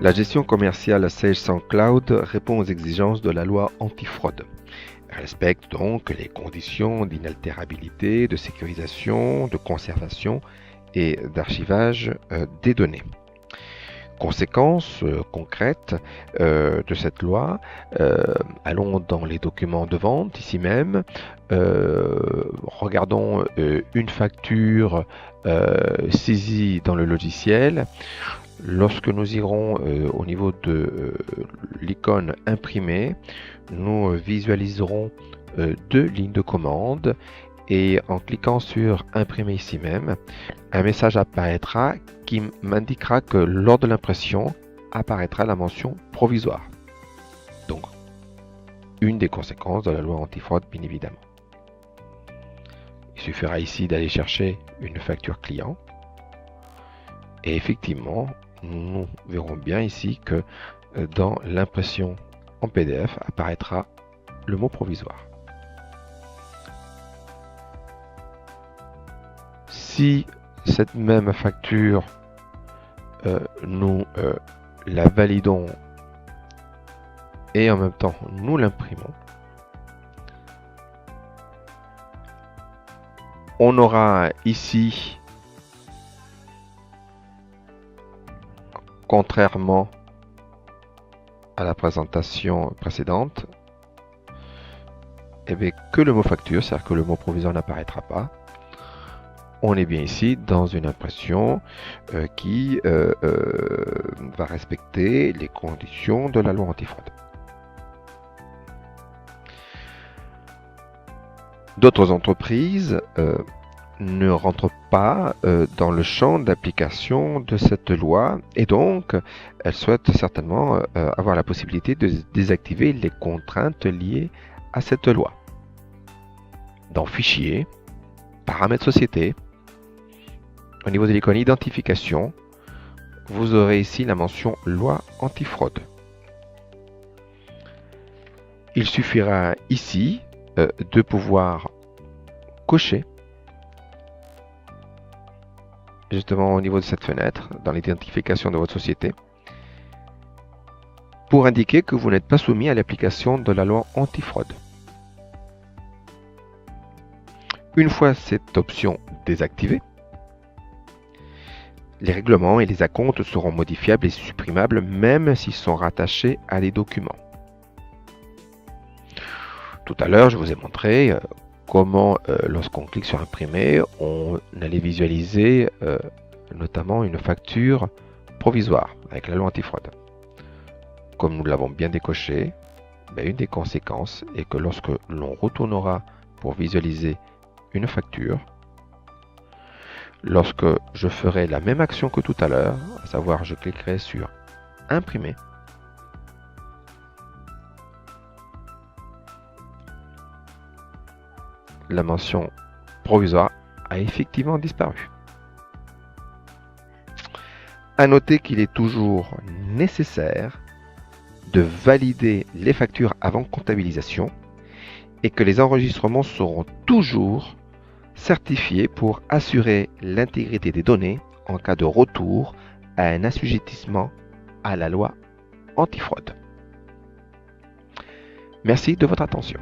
La gestion commerciale Sage SoundCloud répond aux exigences de la loi antifraude. Elle respecte donc les conditions d'inaltérabilité, de sécurisation, de conservation et d'archivage des données. Conséquences concrètes de cette loi, allons dans les documents de vente ici même, regardons une facture saisie dans le logiciel. Lorsque nous irons au niveau de l'icône imprimée, nous visualiserons deux lignes de commande et en cliquant sur imprimer ici même, un message apparaîtra qui m'indiquera que lors de l'impression apparaîtra la mention provisoire. Donc, une des conséquences de la loi antifraude, bien évidemment. Il suffira ici d'aller chercher une facture client et effectivement, nous verrons bien ici que dans l'impression en PDF apparaîtra le mot provisoire. Si cette même facture, nous la validons et en même temps nous l'imprimons, on aura ici, contrairement à la présentation précédente, que le mot facture, c'est-à-dire que le mot provisoire n'apparaîtra pas. On est bien ici dans une impression qui va respecter les conditions de la loi antifraude. D'autres entreprises ne rentrent pas dans le champ d'application de cette loi et donc elles souhaitent certainement avoir la possibilité de désactiver les contraintes liées à cette loi. Dans Fichier, Paramètres société, au niveau de l'icône Identification, vous aurez ici la mention Loi antifraude. Il suffira ici de pouvoir cocher justement au niveau de cette fenêtre, dans l'identification de votre société, pour indiquer que vous n'êtes pas soumis à l'application de la loi antifraude. Une fois cette option désactivée, les règlements et les acomptes seront modifiables et supprimables même s'ils sont rattachés à des documents. Tout à l'heure, je vous ai montré comment, lorsqu'on clique sur imprimer, on allait visualiser notamment une facture provisoire avec la loi antifraude. Comme nous l'avons bien décoché, une des conséquences est que lorsque l'on retournera pour visualiser une facture, lorsque je ferai la même action que tout à l'heure, à savoir je cliquerai sur imprimer, la mention provisoire a effectivement disparu. À noter qu'il est toujours nécessaire de valider les factures avant comptabilisation et que les enregistrements seront toujours certifiés pour assurer l'intégrité des données en cas de retour à un assujettissement à la loi antifraude. Merci de votre attention.